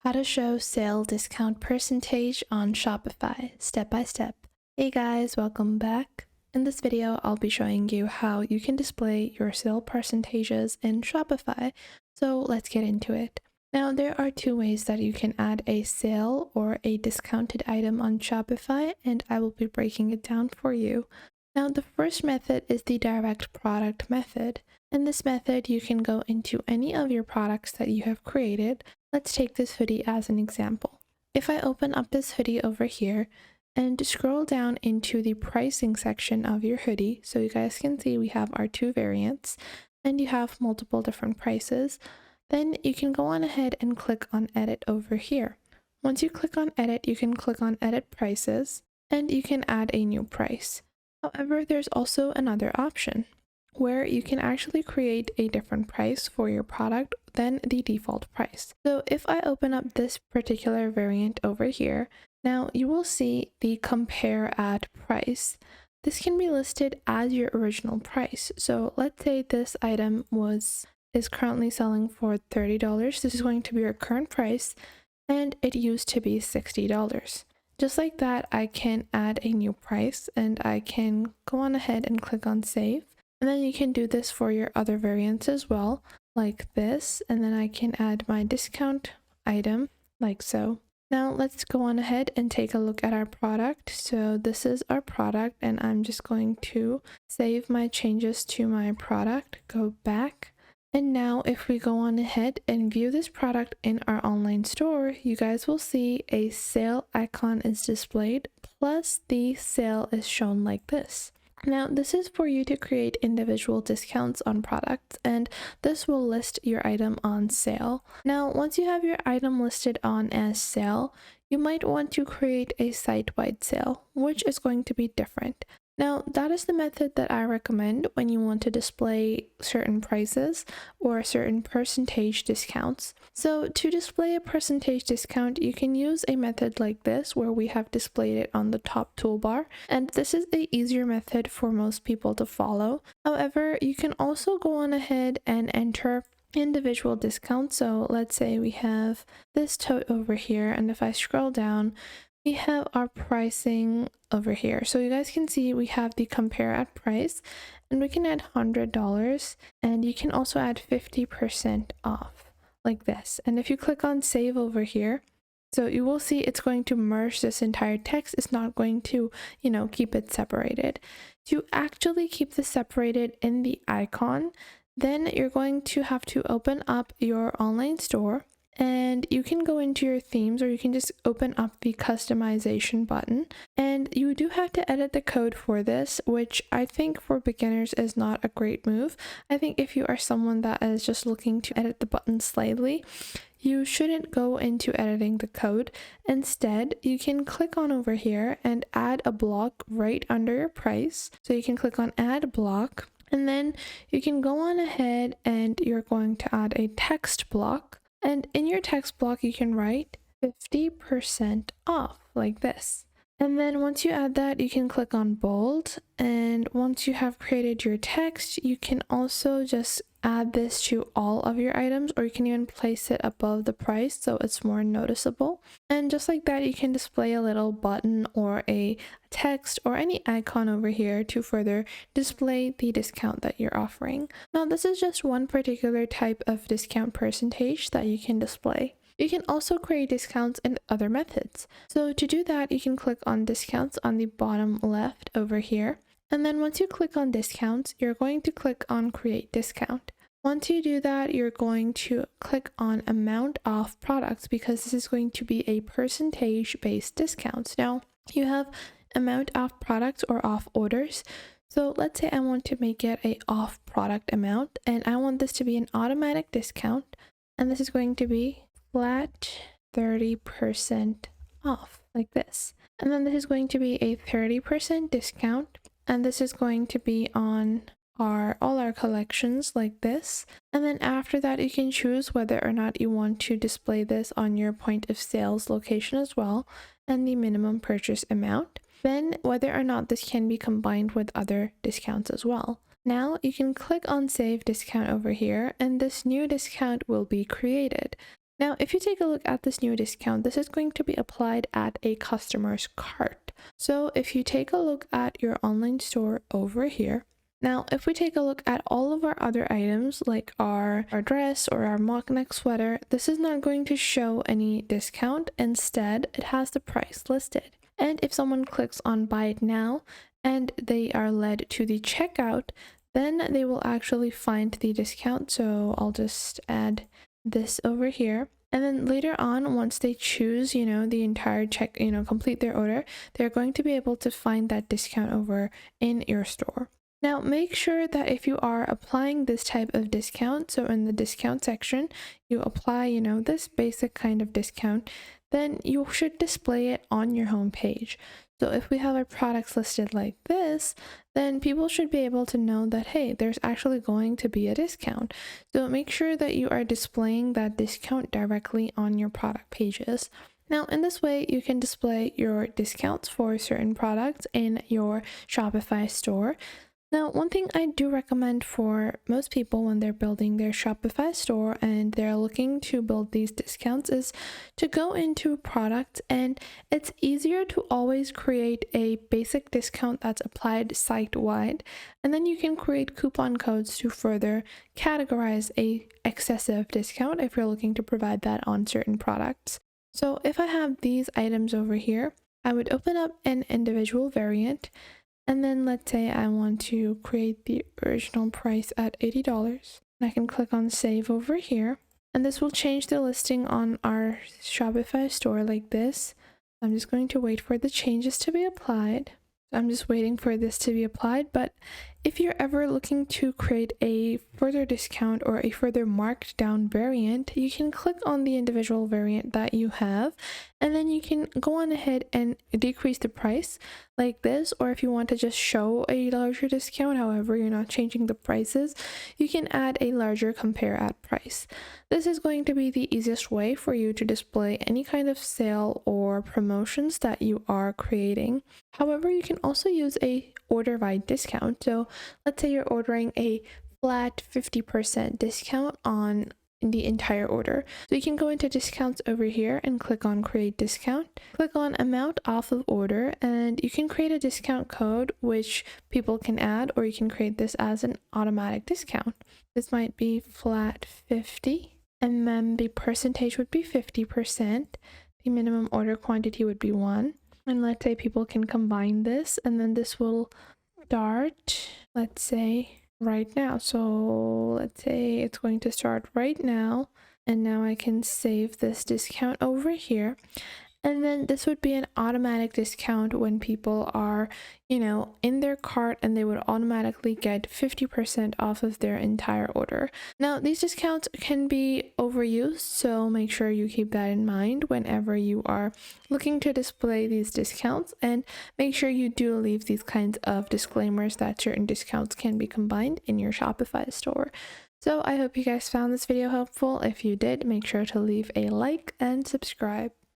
How to show sale discount percentage on Shopify, step by step. Hey guys, welcome back. In this video, I'll be showing you how you can display your sale percentages in Shopify. So let's get into it. Now, there are two ways that you can add a sale or a discounted item on Shopify, and I will be breaking it down for you. Now, the first method is the direct product method. In this method, you can go into any of your products that you have created. Let's take this hoodie as an example. If I open up this hoodie over here and scroll down into the pricing section of your hoodie, so you guys can see we have our two variants and you have multiple different prices, then you can go on ahead and click on edit over here. Once you click on edit, you can click on edit prices and you can add a new price. However, there's also another option where you can actually create a different price for your product than the default price. So if I open up this particular variant over here, now you will see the compare at price. This can be listed as your original price. So let's say this item is currently selling for $30. This is going to be your current price, and it used to be $60. Just like that, I can add a new price and I can go on ahead and click on save. And then you can do this for your other variants as well, like this. And then I can add my discount item like so. Now let's go on ahead and take a look at our product. So this is our product, and I'm just going to save my changes to my product, go back. And now if we go on ahead and view this product in our online store, you guys will see a sale icon is displayed, plus the sale is shown like this. Now, this is for you to create individual discounts on products, and this will list your item on sale. Now, once you have your item listed on as sale, you might want to create a site-wide sale, which is going to be different. Now, that is the method that I recommend when you want to display certain prices or certain percentage discounts. So to display a percentage discount, you can use a method like this where we have displayed it on the top toolbar. And this is an easier method for most people to follow. However, you can also go on ahead and enter individual discounts. So let's say we have this tote over here, and if I scroll down, we have our pricing over here. So you guys can see we have the compare at price, and we can add $100, and you can also add 50% off like this. And if you click on save over here, so you will see it's going to merge this entire text. It's not going to, keep it separated. To actually keep this separated in the icon, then you're going to have to open up your online store. And you can go into your themes, or you can just open up the customization button. And you do have to edit the code for this, which I think for beginners is not a great move. I think if you are someone that is just looking to edit the button slightly, you shouldn't go into editing the code. Instead, you can click on over here and add a block right under your price. So you can click on add block, and then you can go on ahead and you're going to add a text block. And in your text block, you can write 50% off like this. And then once you add that, you can click on bold. And once you have created your text, you can also just add this to all of your items, or you can even place it above the price so it's more noticeable. And just like that, you can display a little button or a text or any icon over here to further display the discount that you're offering. Now, this is just one particular type of discount percentage that you can display. You can also create discounts in other methods. So to do that, you can click on discounts on the bottom left over here. And then once you click on discounts, you're going to click on create discount. Once you do that, you're going to click on amount off products, because this is going to be a percentage based discounts. Now you have amount off products or off orders. So let's say I want to make it a off product amount, and I want this to be an automatic discount, and this is going to be flat 30% off like this. And then this is going to be a 30% discount, and this is going to be on all our collections like this. And then after that, you can choose whether or not you want to display this on your point of sales location as well, and the minimum purchase amount. Then whether or not this can be combined with other discounts as well. Now you can click on save discount over here, and this new discount will be created. Now, if you take a look at this new discount, this is going to be applied at a customer's cart. So if you take a look at your online store over here, now if we take a look at all of our other items like our dress or our mock neck sweater, this is not going to show any discount. Instead, it has the price listed. And if someone clicks on buy it now and they are led to the checkout, then they will actually find the discount. So I'll just add this over here. And then later on, once they choose, the entire complete their order, they're going to be able to find that discount over in your store. Now, make sure that if you are applying this type of discount, so in the discount section, you apply, this basic kind of discount, then you should display it on your home page. So if we have our products listed like this, then people should be able to know that, hey, there's actually going to be a discount. So make sure that you are displaying that discount directly on your product pages. Now, in this way, you can display your discounts for certain products in your Shopify store. Now, one thing I do recommend for most people when they're building their Shopify store and they're looking to build these discounts is to go into products, and it's easier to always create a basic discount that's applied site-wide, and then you can create coupon codes to further categorize a excessive discount if you're looking to provide that on certain products. So if I have these items over here, I would open up an individual variant. And then let's say I want to create the original price at $80. I can click on save over here, and this will change the listing on our Shopify store like this. I'm just going to wait for the changes to be applied. I'm just waiting for this to be applied, but if you're ever looking to create a further discount or a further marked down variant, you can click on the individual variant that you have, and then you can go on ahead and decrease the price like this. Or if you want to just show a larger discount, however, you're not changing the prices, you can add a larger compare at price. This is going to be the easiest way for you to display any kind of sale or promotions that you are creating. However, you can also use a order by discount. So let's say you're ordering a flat 50% discount on the entire order. So you can go into discounts over here and click on create discount, click on amount off of order, and you can create a discount code which people can add, or you can create this as an automatic discount. This might be flat 50, and then the percentage would be 50%. The minimum order quantity would be 1. And let's say people can combine this, and then this will start, let's say, right now. So let's say it's going to start right now, and now I can save this discount over here. And then this would be an automatic discount when people are, in their cart, and they would automatically get 50% off of their entire order. Now, these discounts can be overused, so make sure you keep that in mind whenever you are looking to display these discounts, and make sure you do leave these kinds of disclaimers that certain discounts can be combined in your Shopify store. So I hope you guys found this video helpful. If you did, make sure to leave a like and subscribe.